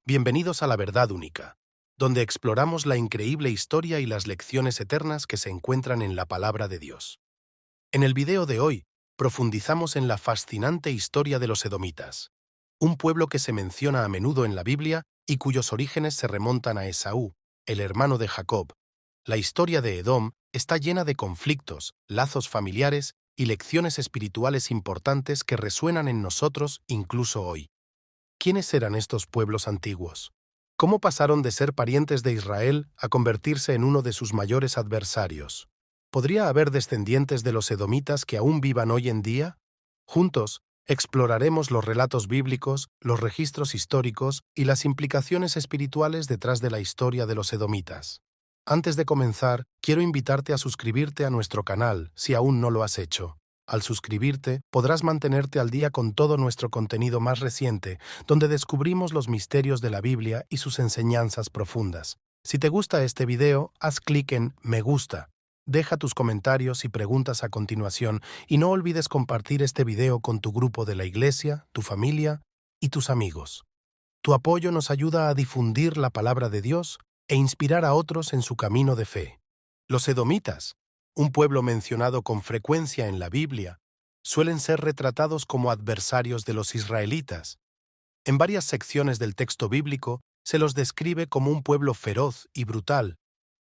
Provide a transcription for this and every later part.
Bienvenidos a La Verdad Única, donde exploramos la increíble historia y las lecciones eternas que se encuentran en la palabra de Dios. En el video de hoy, profundizamos en la fascinante historia de los edomitas, un pueblo que se menciona a menudo en la Biblia y cuyos orígenes se remontan a Esaú, el hermano de Jacob. La historia de Edom está llena de conflictos, lazos familiares y lecciones espirituales importantes que resuenan en nosotros incluso hoy. ¿Quiénes eran estos pueblos antiguos? ¿Cómo pasaron de ser parientes de Israel a convertirse en uno de sus mayores adversarios? ¿Podría haber descendientes de los edomitas que aún vivan hoy en día? Juntos, exploraremos los relatos bíblicos, los registros históricos y las implicaciones espirituales detrás de la historia de los edomitas. Antes de comenzar, quiero invitarte a suscribirte a nuestro canal si aún no lo has hecho. Al suscribirte, podrás mantenerte al día con todo nuestro contenido más reciente, donde descubrimos los misterios de la Biblia y sus enseñanzas profundas. Si te gusta este video, haz clic en Me gusta. Deja tus comentarios y preguntas a continuación y no olvides compartir este video con tu grupo de la iglesia, tu familia y tus amigos. Tu apoyo nos ayuda a difundir la palabra de Dios e inspirar a otros en su camino de fe. Los edomitas, un pueblo mencionado con frecuencia en la Biblia, suelen ser retratados como adversarios de los israelitas. En varias secciones del texto bíblico se los describe como un pueblo feroz y brutal,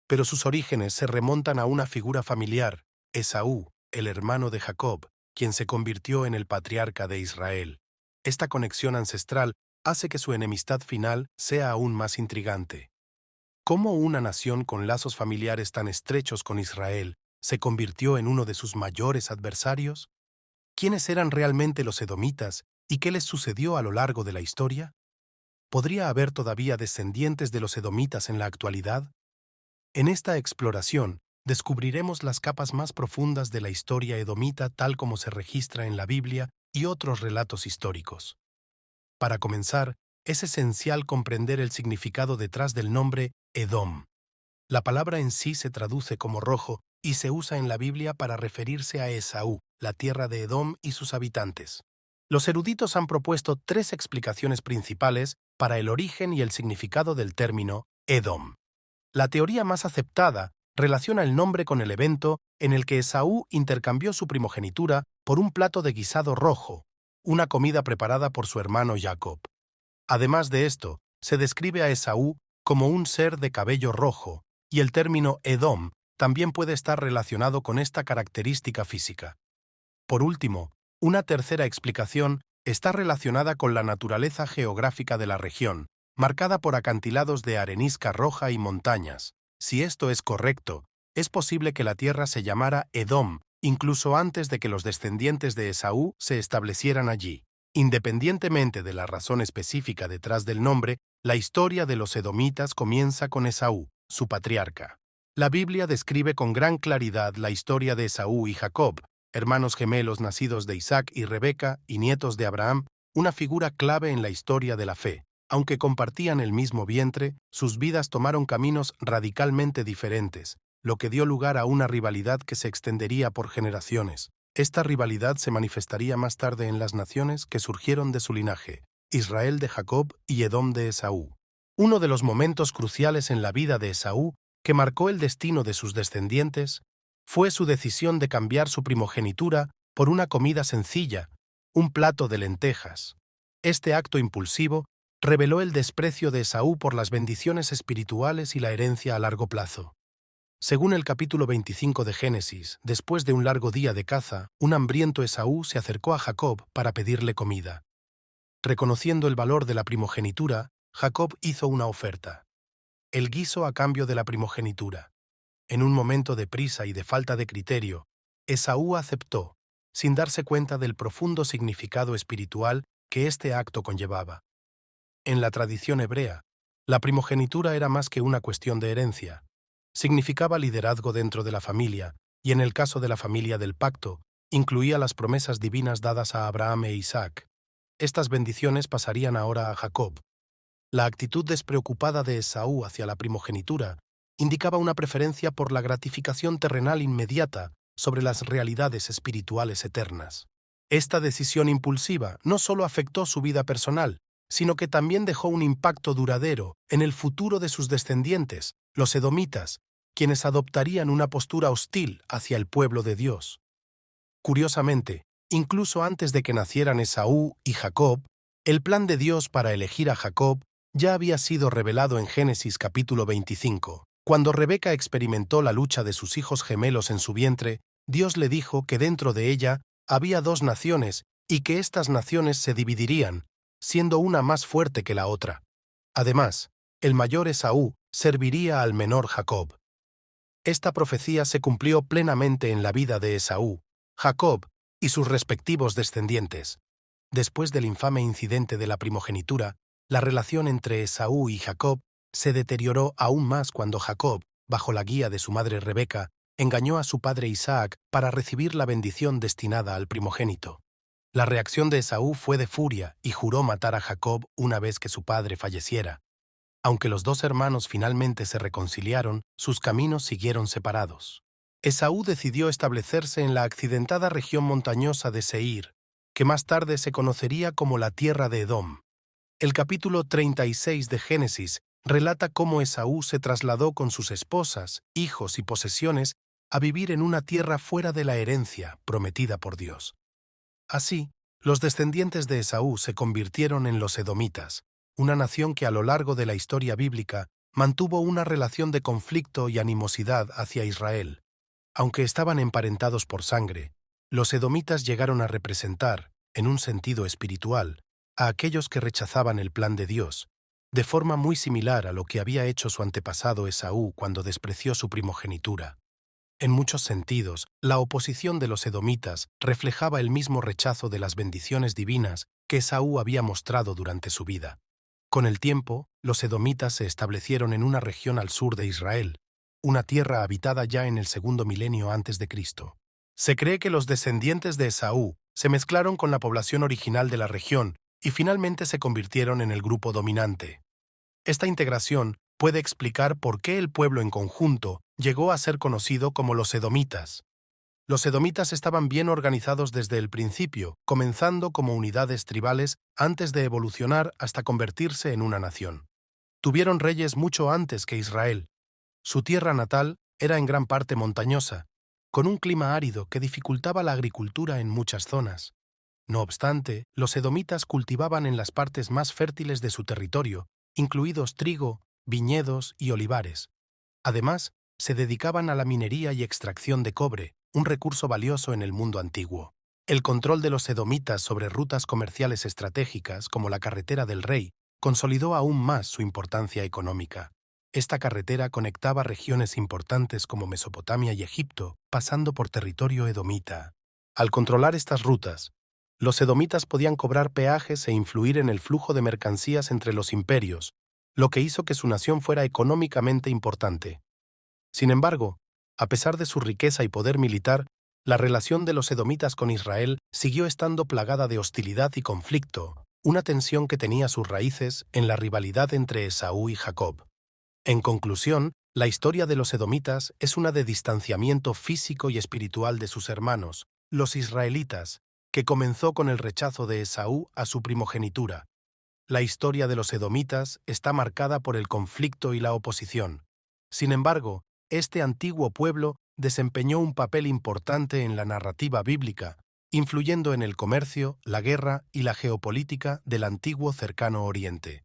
pero sus orígenes se remontan a una figura familiar, Esaú, el hermano de Jacob, quien se convirtió en el patriarca de Israel. Esta conexión ancestral hace que su enemistad final sea aún más intrigante. ¿Cómo una nación con lazos familiares tan estrechos con Israel se convirtió en uno de sus mayores adversarios? ¿Quiénes eran realmente los edomitas y qué les sucedió a lo largo de la historia? ¿Podría haber todavía descendientes de los edomitas en la actualidad? En esta exploración, descubriremos las capas más profundas de la historia edomita tal como se registra en la Biblia y otros relatos históricos. Para comenzar, es esencial comprender el significado detrás del nombre Edom. La palabra en sí se traduce como rojo y se usa en la Biblia para referirse a Esaú, la tierra de Edom y sus habitantes. Los eruditos han propuesto tres explicaciones principales para el origen y el significado del término Edom. La teoría más aceptada relaciona el nombre con el evento en el que Esaú intercambió su primogenitura por un plato de guisado rojo, una comida preparada por su hermano Jacob. Además de esto, se describe a Esaú como un ser de cabello rojo, y el término Edom también puede estar relacionado con esta característica física. Por último, una tercera explicación está relacionada con la naturaleza geográfica de la región, marcada por acantilados de arenisca roja y montañas. Si esto es correcto, es posible que la tierra se llamara Edom, incluso antes de que los descendientes de Esaú se establecieran allí. Independientemente de la razón específica detrás del nombre, la historia de los edomitas comienza con Esaú, su patriarca. La Biblia describe con gran claridad la historia de Esaú y Jacob, hermanos gemelos nacidos de Isaac y Rebeca y nietos de Abraham, una figura clave en la historia de la fe. Aunque compartían el mismo vientre, sus vidas tomaron caminos radicalmente diferentes, lo que dio lugar a una rivalidad que se extendería por generaciones. Esta rivalidad se manifestaría más tarde en las naciones que surgieron de su linaje, Israel de Jacob y Edom de Esaú. Uno de los momentos cruciales en la vida de Esaú, que marcó el destino de sus descendientes, fue su decisión de cambiar su primogenitura por una comida sencilla, un plato de lentejas. Este acto impulsivo reveló el desprecio de Esaú por las bendiciones espirituales y la herencia a largo plazo. Según el capítulo 25 de Génesis, después de un largo día de caza, un hambriento Esaú se acercó a Jacob para pedirle comida. Reconociendo el valor de la primogenitura, Jacob hizo una oferta: el guiso a cambio de la primogenitura. En un momento de prisa y de falta de criterio, Esaú aceptó, sin darse cuenta del profundo significado espiritual que este acto conllevaba. En la tradición hebrea, la primogenitura era más que una cuestión de herencia. Significaba liderazgo dentro de la familia, y en el caso de la familia del pacto, incluía las promesas divinas dadas a Abraham e Isaac. Estas bendiciones pasarían ahora a Jacob. La actitud despreocupada de Esaú hacia la primogenitura indicaba una preferencia por la gratificación terrenal inmediata sobre las realidades espirituales eternas. Esta decisión impulsiva no solo afectó su vida personal, sino que también dejó un impacto duradero en el futuro de sus descendientes, los edomitas, quienes adoptarían una postura hostil hacia el pueblo de Dios. Curiosamente, incluso antes de que nacieran Esaú y Jacob, el plan de Dios para elegir a Jacob ya había sido revelado en Génesis capítulo 25. Cuando Rebeca experimentó la lucha de sus hijos gemelos en su vientre, Dios le dijo que dentro de ella había dos naciones y que estas naciones se dividirían, siendo una más fuerte que la otra. Además, el mayor Esaú serviría al menor Jacob. Esta profecía se cumplió plenamente en la vida de Esaú, Jacob y sus respectivos descendientes. Después del infame incidente de la primogenitura, la relación entre Esaú y Jacob se deterioró aún más cuando Jacob, bajo la guía de su madre Rebeca, engañó a su padre Isaac para recibir la bendición destinada al primogénito. La reacción de Esaú fue de furia y juró matar a Jacob una vez que su padre falleciera. Aunque los dos hermanos finalmente se reconciliaron, sus caminos siguieron separados. Esaú decidió establecerse en la accidentada región montañosa de Seir, que más tarde se conocería como la tierra de Edom. El capítulo 36 de Génesis relata cómo Esaú se trasladó con sus esposas, hijos y posesiones a vivir en una tierra fuera de la herencia prometida por Dios. Así, los descendientes de Esaú se convirtieron en los edomitas, una nación que a lo largo de la historia bíblica mantuvo una relación de conflicto y animosidad hacia Israel. Aunque estaban emparentados por sangre, los edomitas llegaron a representar, en un sentido espiritual, a aquellos que rechazaban el plan de Dios, de forma muy similar a lo que había hecho su antepasado Esaú cuando despreció su primogenitura. En muchos sentidos, la oposición de los edomitas reflejaba el mismo rechazo de las bendiciones divinas que Esaú había mostrado durante su vida. Con el tiempo, los edomitas se establecieron en una región al sur de Israel, una tierra habitada ya en el segundo milenio antes de Cristo. Se cree que los descendientes de Esaú se mezclaron con la población original de la región y finalmente se convirtieron en el grupo dominante. Esta integración puede explicar por qué el pueblo en conjunto llegó a ser conocido como los edomitas. Los edomitas estaban bien organizados desde el principio, comenzando como unidades tribales antes de evolucionar hasta convertirse en una nación. Tuvieron reyes mucho antes que Israel. Su tierra natal era en gran parte montañosa, con un clima árido que dificultaba la agricultura en muchas zonas. No obstante, los edomitas cultivaban en las partes más fértiles de su territorio, incluidos trigo, viñedos y olivares. Además, se dedicaban a la minería y extracción de cobre, un recurso valioso en el mundo antiguo. El control de los edomitas sobre rutas comerciales estratégicas, como la carretera del Rey, consolidó aún más su importancia económica. Esta carretera conectaba regiones importantes como Mesopotamia y Egipto, pasando por territorio edomita. Al controlar estas rutas, los edomitas podían cobrar peajes e influir en el flujo de mercancías entre los imperios, lo que hizo que su nación fuera económicamente importante. Sin embargo, a pesar de su riqueza y poder militar, la relación de los edomitas con Israel siguió estando plagada de hostilidad y conflicto, una tensión que tenía sus raíces en la rivalidad entre Esaú y Jacob. En conclusión, la historia de los edomitas es una de distanciamiento físico y espiritual de sus hermanos, los israelitas, que comenzó con el rechazo de Esaú a su primogenitura. La historia de los edomitas está marcada por el conflicto y la oposición. Sin embargo, este antiguo pueblo desempeñó un papel importante en la narrativa bíblica, influyendo en el comercio, la guerra y la geopolítica del antiguo Cercano Oriente.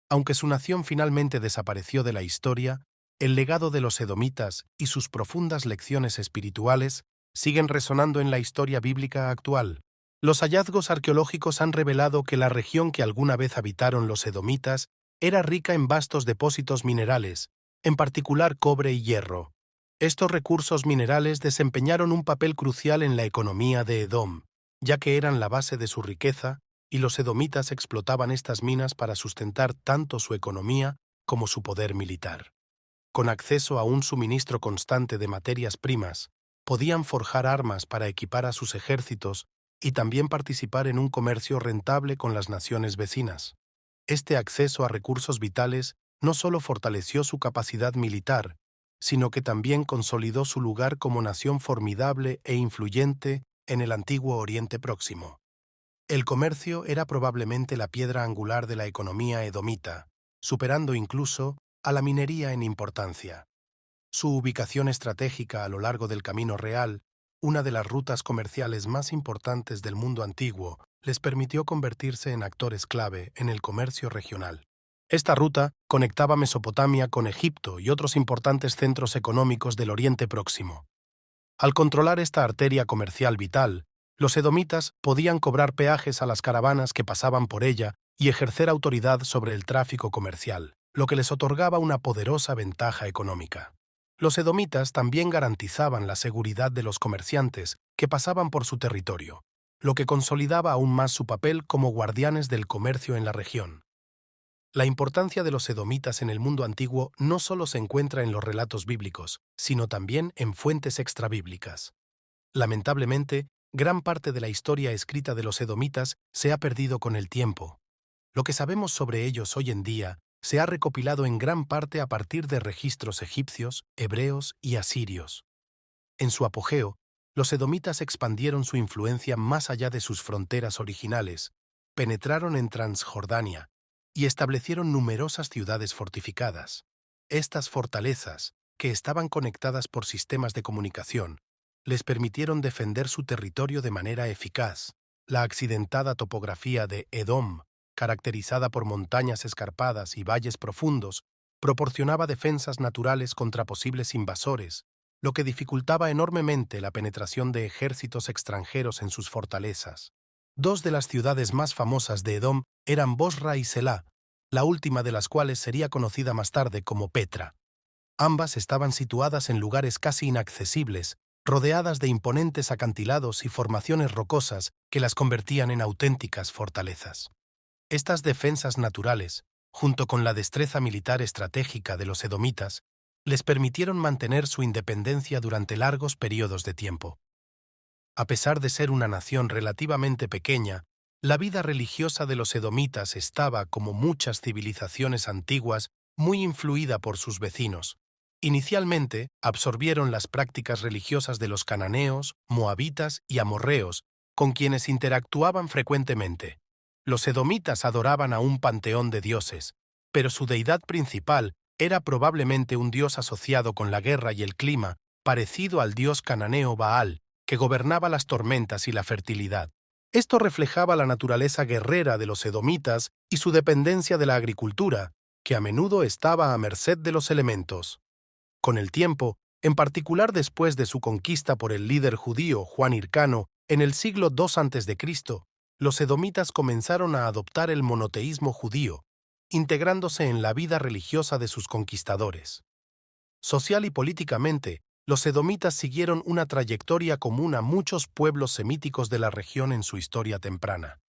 Aunque su nación finalmente desapareció de la historia, el legado de los edomitas y sus profundas lecciones espirituales siguen resonando en la historia bíblica actual. Los hallazgos arqueológicos han revelado que la región que alguna vez habitaron los edomitas era rica en vastos depósitos minerales, en particular cobre y hierro. Estos recursos minerales desempeñaron un papel crucial en la economía de Edom, ya que eran la base de su riqueza, y los edomitas explotaban estas minas para sustentar tanto su economía como su poder militar. Con acceso a un suministro constante de materias primas, podían forjar armas para equipar a sus ejércitos y también participar en un comercio rentable con las naciones vecinas. Este acceso a recursos vitales no solo fortaleció su capacidad militar, sino que también consolidó su lugar como nación formidable e influyente en el antiguo Oriente Próximo. El comercio era probablemente la piedra angular de la economía edomita, superando incluso a la minería en importancia. Su ubicación estratégica a lo largo del Camino Real, una de las rutas comerciales más importantes del mundo antiguo, les permitió convertirse en actores clave en el comercio regional. Esta ruta conectaba Mesopotamia con Egipto y otros importantes centros económicos del Oriente Próximo. Al controlar esta arteria comercial vital, los edomitas podían cobrar peajes a las caravanas que pasaban por ella y ejercer autoridad sobre el tráfico comercial, lo que les otorgaba una poderosa ventaja económica. Los edomitas también garantizaban la seguridad de los comerciantes que pasaban por su territorio, lo que consolidaba aún más su papel como guardianes del comercio en la región. La importancia de los edomitas en el mundo antiguo no solo se encuentra en los relatos bíblicos, sino también en fuentes extrabíblicas. Lamentablemente, gran parte de la historia escrita de los edomitas se ha perdido con el tiempo. Lo que sabemos sobre ellos hoy en día se ha recopilado en gran parte a partir de registros egipcios, hebreos y asirios. En su apogeo, los edomitas expandieron su influencia más allá de sus fronteras originales, penetraron en Transjordania y establecieron numerosas ciudades fortificadas. Estas fortalezas, que estaban conectadas por sistemas de comunicación, les permitieron defender su territorio de manera eficaz. La accidentada topografía de Edom, caracterizada por montañas escarpadas y valles profundos, proporcionaba defensas naturales contra posibles invasores, lo que dificultaba enormemente la penetración de ejércitos extranjeros en sus fortalezas. Dos de las ciudades más famosas de Edom eran Bosra y Selá, la última de las cuales sería conocida más tarde como Petra. Ambas estaban situadas en lugares casi inaccesibles, rodeadas de imponentes acantilados y formaciones rocosas que las convertían en auténticas fortalezas. Estas defensas naturales, junto con la destreza militar estratégica de los edomitas, les permitieron mantener su independencia durante largos periodos de tiempo. A pesar de ser una nación relativamente pequeña, la vida religiosa de los edomitas estaba, como muchas civilizaciones antiguas, muy influida por sus vecinos. Inicialmente, absorbieron las prácticas religiosas de los cananeos, moabitas y amorreos, con quienes interactuaban frecuentemente. Los edomitas adoraban a un panteón de dioses, pero su deidad principal era probablemente un dios asociado con la guerra y el clima, parecido al dios cananeo Baal, que gobernaba las tormentas y la fertilidad. Esto reflejaba la naturaleza guerrera de los edomitas y su dependencia de la agricultura, que a menudo estaba a merced de los elementos. Con el tiempo, en particular después de su conquista por el líder judío Juan Hircano en el siglo II a.C., los edomitas comenzaron a adoptar el monoteísmo judío, integrándose en la vida religiosa de sus conquistadores. Social y políticamente, los edomitas siguieron una trayectoria común a muchos pueblos semíticos de la región en su historia temprana.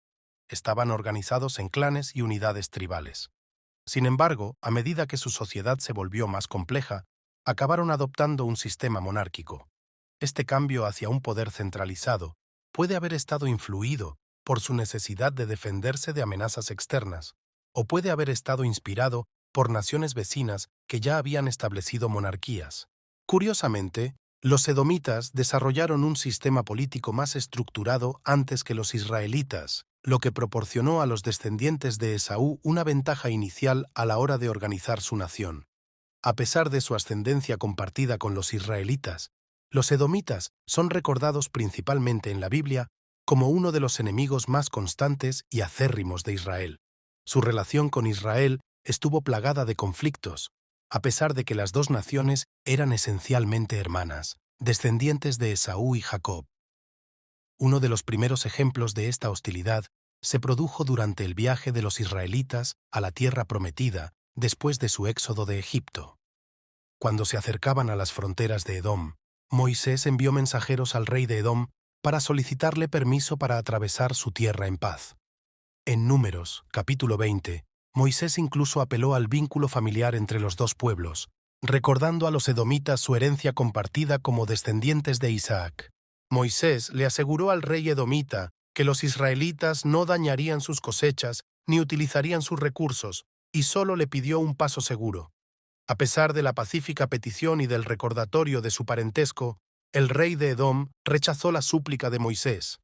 Estaban organizados en clanes y unidades tribales. Sin embargo, a medida que su sociedad se volvió más compleja, acabaron adoptando un sistema monárquico. Este cambio hacia un poder centralizado puede haber estado influido por su necesidad de defenderse de amenazas externas, o puede haber estado inspirado por naciones vecinas que ya habían establecido monarquías. Curiosamente, los edomitas desarrollaron un sistema político más estructurado antes que los israelitas, lo que proporcionó a los descendientes de Esaú una ventaja inicial a la hora de organizar su nación. A pesar de su ascendencia compartida con los israelitas, los edomitas son recordados principalmente en la Biblia como uno de los enemigos más constantes y acérrimos de Israel. Su relación con Israel estuvo plagada de conflictos, a pesar de que las dos naciones eran esencialmente hermanas, descendientes de Esaú y Jacob. Uno de los primeros ejemplos de esta hostilidad se produjo durante el viaje de los israelitas a la tierra prometida después de su éxodo de Egipto. Cuando se acercaban a las fronteras de Edom, Moisés envió mensajeros al rey de Edom para solicitarle permiso para atravesar su tierra en paz. En Números, capítulo 20, Moisés incluso apeló al vínculo familiar entre los dos pueblos, recordando a los edomitas su herencia compartida como descendientes de Isaac. Moisés le aseguró al rey edomita que los israelitas no dañarían sus cosechas ni utilizarían sus recursos, y solo le pidió un paso seguro. A pesar de la pacífica petición y del recordatorio de su parentesco, el rey de Edom rechazó la súplica de Moisés.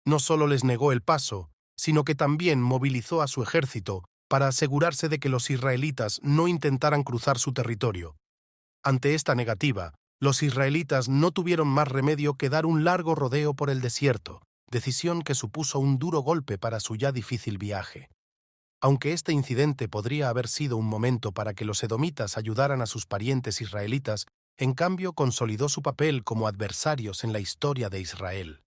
No solo les negó el paso, sino que también movilizó a su ejército para asegurarse de que los israelitas no intentaran cruzar su territorio. Ante esta negativa, los israelitas no tuvieron más remedio que dar un largo rodeo por el desierto, decisión que supuso un duro golpe para su ya difícil viaje. Aunque este incidente podría haber sido un momento para que los edomitas ayudaran a sus parientes israelitas, en cambio consolidó su papel como adversarios en la historia de Israel.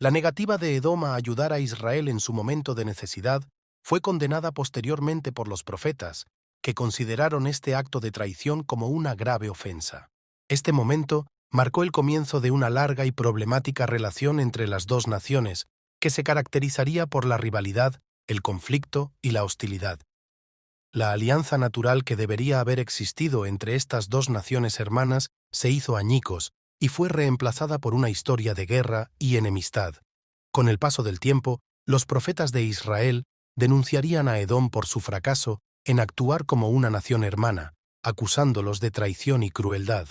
La negativa de Edom a ayudar a Israel en su momento de necesidad fue condenada posteriormente por los profetas, que consideraron este acto de traición como una grave ofensa. Este momento marcó el comienzo de una larga y problemática relación entre las dos naciones, que se caracterizaría por la rivalidad, el conflicto y la hostilidad. La alianza natural que debería haber existido entre estas dos naciones hermanas se hizo añicos y fue reemplazada por una historia de guerra y enemistad. Con el paso del tiempo, los profetas de Israel denunciarían a Edom por su fracaso en actuar como una nación hermana, acusándolos de traición y crueldad.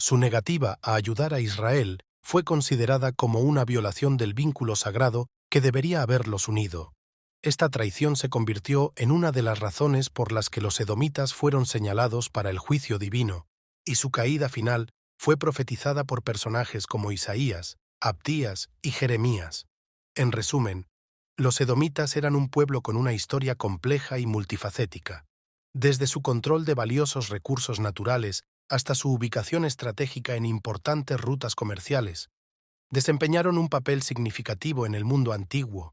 Su negativa a ayudar a Israel fue considerada como una violación del vínculo sagrado que debería haberlos unido. Esta traición se convirtió en una de las razones por las que los edomitas fueron señalados para el juicio divino, y su caída final fue profetizada por personajes como Isaías, Abdías y Jeremías. En resumen, los edomitas eran un pueblo con una historia compleja y multifacética. Desde su control de valiosos recursos naturales hasta su ubicación estratégica en importantes rutas comerciales, desempeñaron un papel significativo en el mundo antiguo.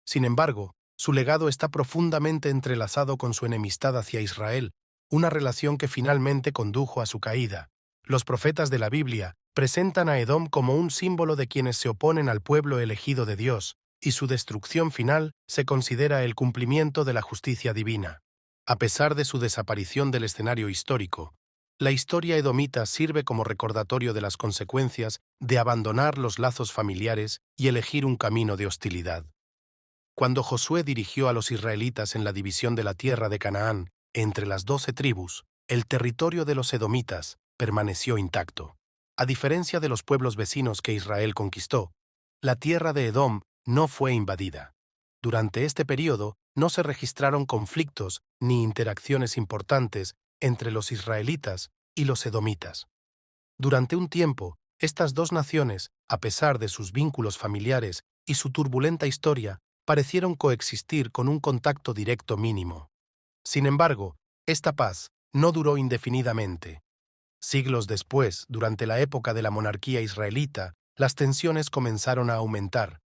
Sin embargo, su legado está profundamente entrelazado con su enemistad hacia Israel, una relación que finalmente condujo a su caída. Los profetas de la Biblia presentan a Edom como un símbolo de quienes se oponen al pueblo elegido de Dios, y su destrucción final se considera el cumplimiento de la justicia divina. A pesar de su desaparición del escenario histórico, la historia edomita sirve como recordatorio de las consecuencias de abandonar los lazos familiares y elegir un camino de hostilidad. Cuando Josué dirigió a los israelitas en la división de la tierra de Canaán entre las 12 tribus, el territorio de los edomitas permaneció intacto. A diferencia de los pueblos vecinos que Israel conquistó, la tierra de Edom no fue invadida. Durante este período no se registraron conflictos ni interacciones importantes entre los israelitas y los edomitas. Durante un tiempo, estas dos naciones, a pesar de sus vínculos familiares y su turbulenta historia, parecieron coexistir con un contacto directo mínimo. Sin embargo, esta paz no duró indefinidamente. Siglos después, durante la época de la monarquía israelita, las tensiones comenzaron a aumentar.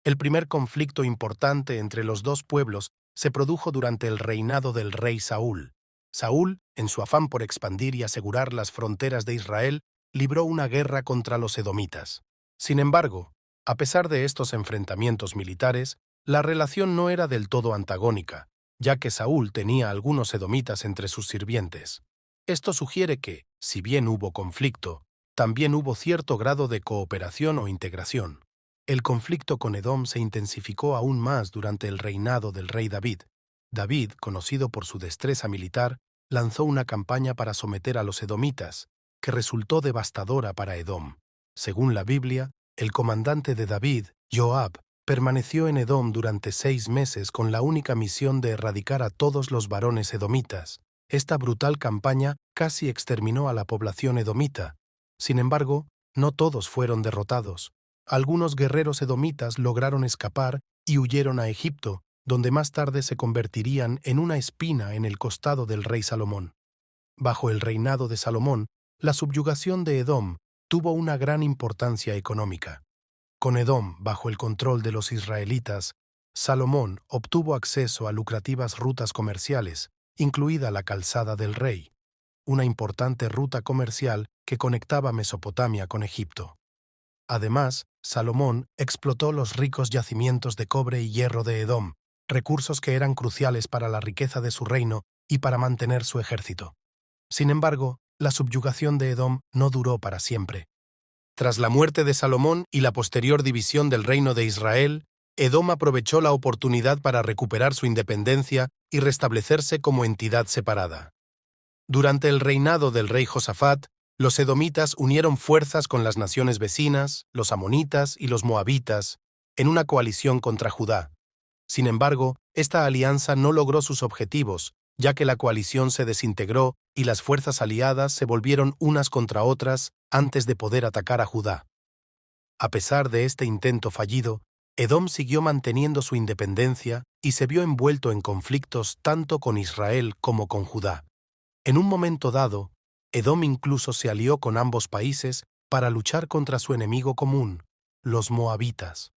El primer conflicto importante entre los dos pueblos se produjo durante el reinado del rey Saúl. Saúl, en su afán por expandir y asegurar las fronteras de Israel, libró una guerra contra los edomitas. Sin embargo, a pesar de estos enfrentamientos militares, la relación no era del todo antagónica, ya que Saúl tenía algunos edomitas entre sus sirvientes. Esto sugiere que, si bien hubo conflicto, también hubo cierto grado de cooperación o integración. El conflicto con Edom se intensificó aún más durante el reinado del rey David. David, conocido por su destreza militar, lanzó una campaña para someter a los edomitas, que resultó devastadora para Edom. Según la Biblia, el comandante de David, Joab, permaneció en Edom durante 6 meses con la única misión de erradicar a todos los varones edomitas. Esta brutal campaña casi exterminó a la población edomita. Sin embargo, no todos fueron derrotados. Algunos guerreros edomitas lograron escapar y huyeron a Egipto, donde más tarde se convertirían en una espina en el costado del rey Salomón. Bajo el reinado de Salomón, la subyugación de Edom tuvo una gran importancia económica. Con Edom bajo el control de los israelitas, Salomón obtuvo acceso a lucrativas rutas comerciales, incluida la Calzada del Rey, una importante ruta comercial que conectaba Mesopotamia con Egipto. Además, Salomón explotó los ricos yacimientos de cobre y hierro de Edom, recursos que eran cruciales para la riqueza de su reino y para mantener su ejército. Sin embargo, la subyugación de Edom no duró para siempre. Tras la muerte de Salomón y la posterior división del reino de Israel, Edom aprovechó la oportunidad para recuperar su independencia y restablecerse como entidad separada. Durante el reinado del rey Josafat, los edomitas unieron fuerzas con las naciones vecinas, los amonitas y los moabitas, en una coalición contra Judá. Sin embargo, esta alianza no logró sus objetivos, ya que la coalición se desintegró y las fuerzas aliadas se volvieron unas contra otras antes de poder atacar a Judá. A pesar de este intento fallido, Edom siguió manteniendo su independencia y se vio envuelto en conflictos tanto con Israel como con Judá. En un momento dado, Edom incluso se alió con ambos países para luchar contra su enemigo común, los moabitas.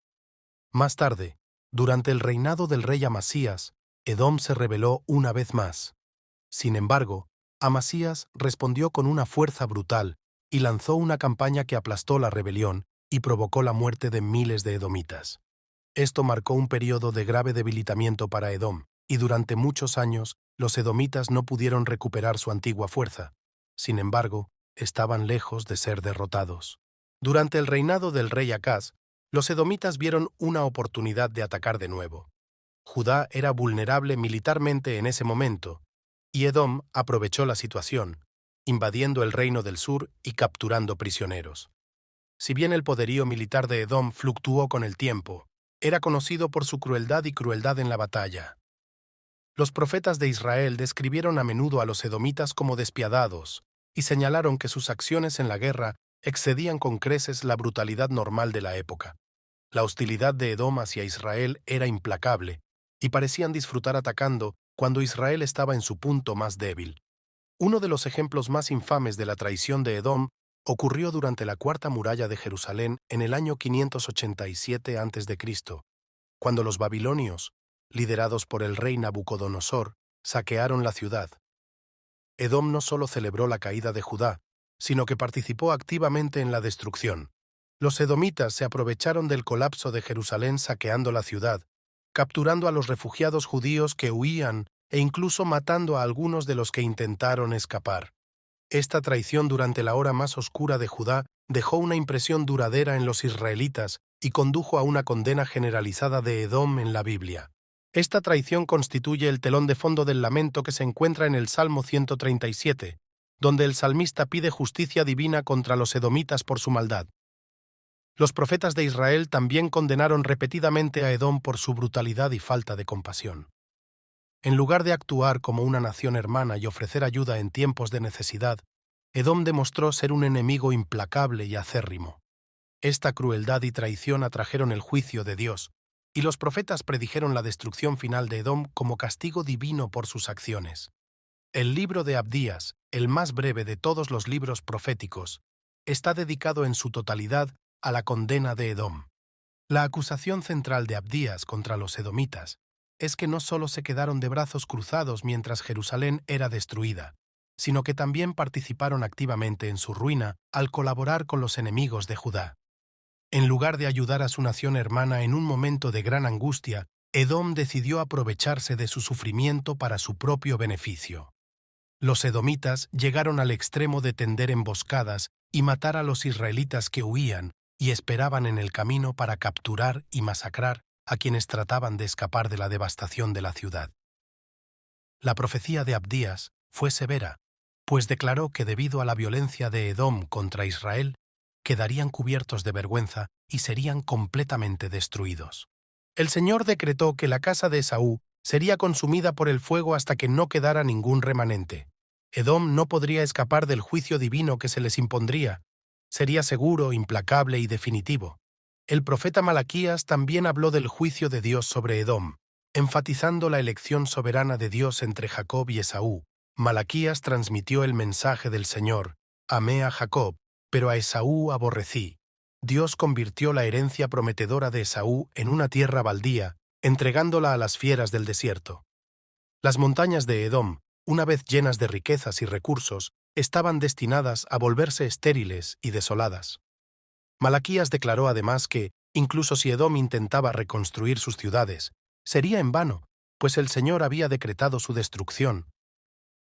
Más tarde, durante el reinado del rey Amasías, Edom se rebeló una vez más. Sin embargo, Amasías respondió con una fuerza brutal y lanzó una campaña que aplastó la rebelión y provocó la muerte de miles de edomitas. Esto marcó un periodo de grave debilitamiento para Edom, y durante muchos años los edomitas no pudieron recuperar su antigua fuerza. Sin embargo, estaban lejos de ser derrotados. Durante el reinado del rey Acaz, los edomitas vieron una oportunidad de atacar de nuevo. Judá era vulnerable militarmente en ese momento, y Edom aprovechó la situación, invadiendo el reino del sur y capturando prisioneros. Si bien el poderío militar de Edom fluctuó con el tiempo, era conocido por su crueldad en la batalla. Los profetas de Israel describieron a menudo a los edomitas como despiadados y señalaron que sus acciones en la guerra excedían con creces la brutalidad normal de la época. La hostilidad de Edom hacia Israel era implacable, y parecían disfrutar atacando cuando Israel estaba en su punto más débil. Uno de los ejemplos más infames de la traición de Edom ocurrió durante la Cuarta Muralla de Jerusalén en el año 587 a.C., cuando los babilonios, liderados por el rey Nabucodonosor, saquearon la ciudad. Edom no solo celebró la caída de Judá, sino que participó activamente en la destrucción. Los edomitas se aprovecharon del colapso de Jerusalén saqueando la ciudad, capturando a los refugiados judíos que huían e incluso matando a algunos de los que intentaron escapar. Esta traición durante la hora más oscura de Judá dejó una impresión duradera en los israelitas y condujo a una condena generalizada de Edom en la Biblia. Esta traición constituye el telón de fondo del lamento que se encuentra en el Salmo 137, donde el salmista pide justicia divina contra los edomitas por su maldad. Los profetas de Israel también condenaron repetidamente a Edom por su brutalidad y falta de compasión. En lugar de actuar como una nación hermana y ofrecer ayuda en tiempos de necesidad, Edom demostró ser un enemigo implacable y acérrimo. Esta crueldad y traición atrajeron el juicio de Dios, y los profetas predijeron la destrucción final de Edom como castigo divino por sus acciones. El libro de Abdías, el más breve de todos los libros proféticos, está dedicado en su totalidad a la condena de Edom. La acusación central de Abdías contra los edomitas es que no solo se quedaron de brazos cruzados mientras Jerusalén era destruida, sino que también participaron activamente en su ruina al colaborar con los enemigos de Judá. En lugar de ayudar a su nación hermana en un momento de gran angustia, Edom decidió aprovecharse de su sufrimiento para su propio beneficio. Los edomitas llegaron al extremo de tender emboscadas y matar a los israelitas que huían y esperaban en el camino para capturar y masacrar a quienes trataban de escapar de la devastación de la ciudad. La profecía de Abdías fue severa, pues declaró que debido a la violencia de Edom contra Israel, quedarían cubiertos de vergüenza y serían completamente destruidos. El Señor decretó que la casa de Esaú sería consumida por el fuego hasta que no quedara ningún remanente. Edom no podría escapar del juicio divino que se les impondría. Sería seguro, implacable y definitivo. El profeta Malaquías también habló del juicio de Dios sobre Edom, enfatizando la elección soberana de Dios entre Jacob y Esaú. Malaquías transmitió el mensaje del Señor: amé a Jacob, pero a Esaú aborrecí. Dios convirtió la herencia prometedora de Esaú en una tierra baldía, entregándola a las fieras del desierto. Las montañas de Edom, una vez llenas de riquezas y recursos, estaban destinadas a volverse estériles y desoladas. Malaquías declaró además que, incluso si Edom intentaba reconstruir sus ciudades, sería en vano, pues el Señor había decretado su destrucción.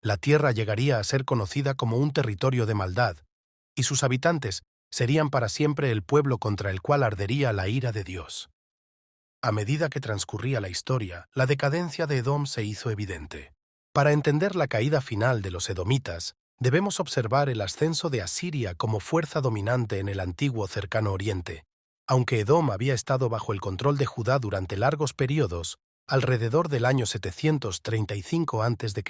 La tierra llegaría a ser conocida como un territorio de maldad, y sus habitantes serían para siempre el pueblo contra el cual ardería la ira de Dios. A medida que transcurría la historia, la decadencia de Edom se hizo evidente. Para entender la caída final de los edomitas, debemos observar el ascenso de Asiria como fuerza dominante en el antiguo Cercano Oriente. Aunque Edom había estado bajo el control de Judá durante largos periodos, Alrededor del año 735 a.C.,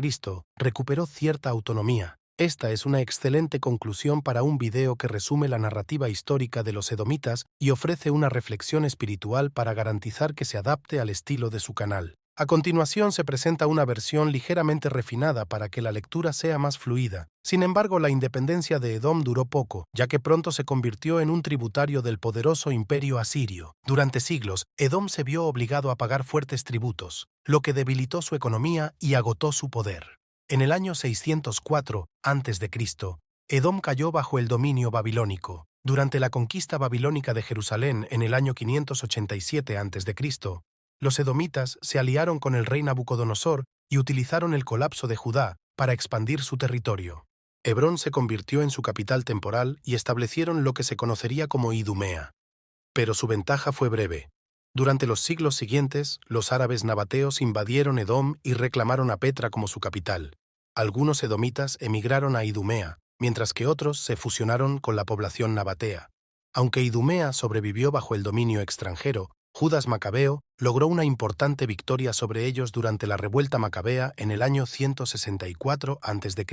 recuperó cierta autonomía. Esta es una excelente conclusión para un video que resume la narrativa histórica de los edomitas y ofrece una reflexión espiritual para garantizar que se adapte al estilo de su canal. A continuación se presenta una versión ligeramente refinada para que la lectura sea más fluida. Sin embargo, la independencia de Edom duró poco, ya que pronto se convirtió en un tributario del poderoso imperio asirio. Durante siglos, Edom se vio obligado a pagar fuertes tributos, lo que debilitó su economía y agotó su poder. En el año 604 a.C., Edom cayó bajo el dominio babilónico. Durante la conquista babilónica de Jerusalén en el año 587 a.C., los edomitas se aliaron con el rey Nabucodonosor y utilizaron el colapso de Judá para expandir su territorio. Hebrón se convirtió en su capital temporal y establecieron lo que se conocería como Idumea. Pero su ventaja fue breve. Durante los siglos siguientes, los árabes nabateos invadieron Edom y reclamaron a Petra como su capital. Algunos edomitas emigraron a Idumea, mientras que otros se fusionaron con la población nabatea. Aunque Idumea sobrevivió bajo el dominio extranjero, Judas Macabeo logró una importante victoria sobre ellos durante la revuelta macabea en el año 164 a.C.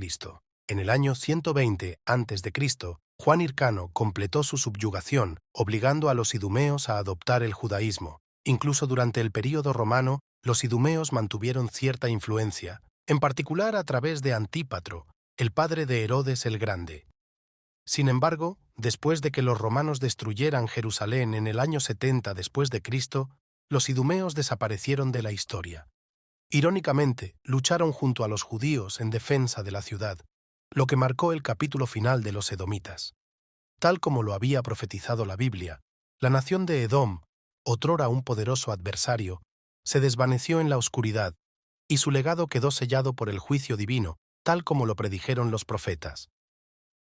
En el año 120 a.C., Juan Hircano completó su subyugación, obligando a los idumeos a adoptar el judaísmo. Incluso durante el período romano, los idumeos mantuvieron cierta influencia, en particular a través de Antípatro, el padre de Herodes el Grande. Sin embargo, después de que los romanos destruyeran Jerusalén en el año 70 después de Cristo, los idumeos desaparecieron de la historia. Irónicamente, lucharon junto a los judíos en defensa de la ciudad, lo que marcó el capítulo final de los edomitas. Tal como lo había profetizado la Biblia, la nación de Edom, otrora un poderoso adversario, se desvaneció en la oscuridad, y su legado quedó sellado por el juicio divino, tal como lo predijeron los profetas.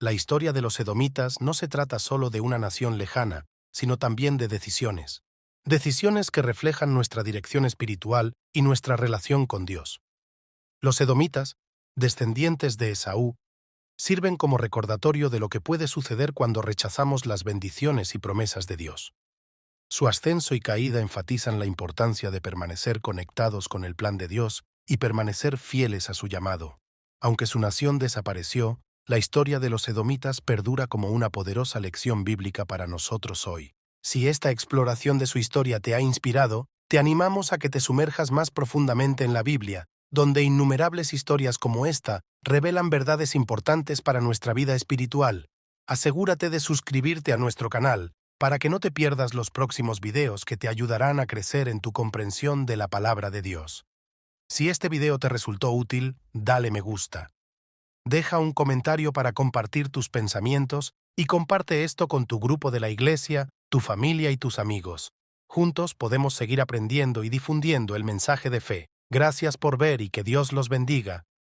La historia de los edomitas no se trata solo de una nación lejana, sino también de decisiones. Decisiones que reflejan nuestra dirección espiritual y nuestra relación con Dios. Los edomitas, descendientes de Esaú, sirven como recordatorio de lo que puede suceder cuando rechazamos las bendiciones y promesas de Dios. Su ascenso y caída enfatizan la importancia de permanecer conectados con el plan de Dios y permanecer fieles a su llamado. Aunque su nación desapareció, la historia de los edomitas perdura como una poderosa lección bíblica para nosotros hoy. Si esta exploración de su historia te ha inspirado, te animamos a que te sumerjas más profundamente en la Biblia, donde innumerables historias como esta revelan verdades importantes para nuestra vida espiritual. Asegúrate de suscribirte a nuestro canal para que no te pierdas los próximos videos que te ayudarán a crecer en tu comprensión de la palabra de Dios. Si este video te resultó útil, dale me gusta. Deja un comentario para compartir tus pensamientos y comparte esto con tu grupo de la iglesia, tu familia y tus amigos. Juntos podemos seguir aprendiendo y difundiendo el mensaje de fe. Gracias por ver y que Dios los bendiga.